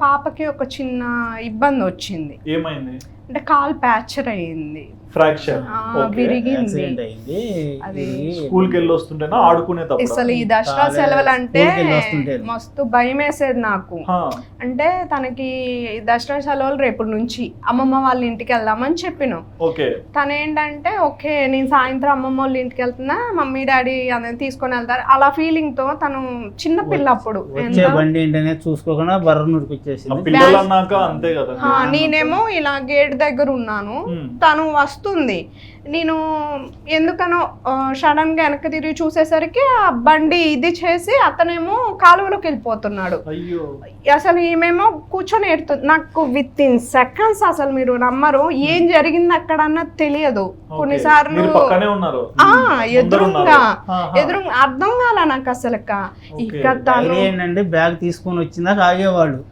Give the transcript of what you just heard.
పాపకి ఒక చిన్న ఇబ్బంది వచ్చింది. ఏమైంది? అంటే కాలు ప్యాచర్ అయ్యింది, ఫ్రాక్చర్ విరిగింది. అది స్కూల్కి వెళ్ళి వస్తుంటేనా ఆడుకునేటప్పుడు? అసలు ఈ దసరా సెలవులు అంటే మస్తు భయం వేసేది నాకు. అంటే తనకి దసరా సెలవులు రేపటి నుంచి అమ్మమ్మ వాళ్ళ ఇంటికి వెళ్దామని చెప్పినాం. తనేంటంటే ఓకే నేను సాయంత్రం అమ్మమ్మ వాళ్ళ ఇంటికి వెళ్తున్నా, మమ్మీ డాడీ అనేది తీసుకొని వెళ్తారు అలా ఫీలింగ్ తో. తను చిన్న పిల్ల అప్పుడు, బండి ఏంటనే చూసుకోకుండా బర్ర నూరుకొచ్చేసింది. నేనేమో ఇలా గేట్ దగ్గర ఉన్నాను, తను వస్తుంది. నేను ఎందుకనో సడన్ గా వెనక్కి తిరిగి చూసేసరికి ఆ బండి ఇది చేసి అతనేమో కాలువలోకి వెళ్ళిపోతున్నాడు. అసలు ఈమెమో కూర్చొని ఏడుతుంది. నాకు విత్ ఇన్ సెకండ్స్, అసలు మీరు నమ్మరు, ఏం జరిగింది అక్కడ అన్నది తెలియదు. కొన్నిసార్లు ఎదురుగా అర్థం కాల నాకు అసలు. ఇక ఏంటంటే బ్యాగ్ తీసుకొని వచ్చిందాక ఆగేవాళ్ళు.